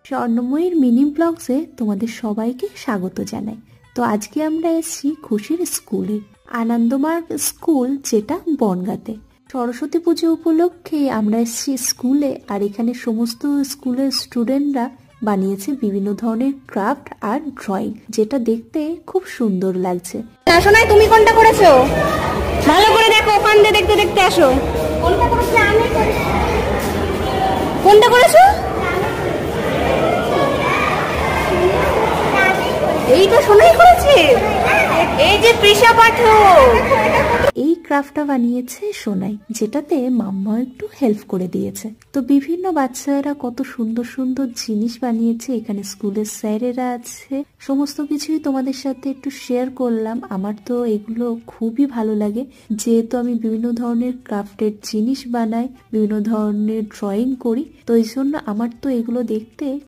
স্বর্ণময়ীর mini ব্লগসে তোমাদের সবাইকে স্বাগত জানাই। তো আজকে আমরা এসেছি খুশির স্কুলে, আনন্দমার্গ স্কুল, যেটা বনগাঁতে। সরস্বতী পুজো উপলক্ষে আমরা এসেছি স্কুলে, আর এখানে সমস্ত স্কুলের স্টুডেন্টরা বানিয়েছে বিভিন্ন ধরনের ক্রাফট আর ড্রয়িং, যেটা দেখতে খুব সুন্দর লাগছে। শোনাই, তুমি কোনটা করেছো? ভালো করে দেখো, ওখান দিয়ে দেখতে দেখতে আসো। কোনটা করেছো? আমি কোনটা করেছো? এইটা শোনাই করেছে, এই যে তৃষা পাঠক। এই ক্রাফটটা বানিয়েছে সোনাই, যেটাতে মাম্মা একটু হেল্প করে দিয়েছে। তো বিভিন্ন বাচ্চারা কত সুন্দর সুন্দর জিনিস বানিয়েছে, এখানে স্কুলের স্যারেরা আছে, সমস্ত কিছুই তোমাদের সাথে একটু শেয়ার করলাম। আমার তো এগুলো খুবই ভালো লাগে, যেহেতু আমি বিভিন্ন ধরনের ক্রাফটের জিনিস বানাই, বিভিন্ন ধরনের ড্রয়িং করি, তো এই জন্য আমার তো এগুলো দেখতে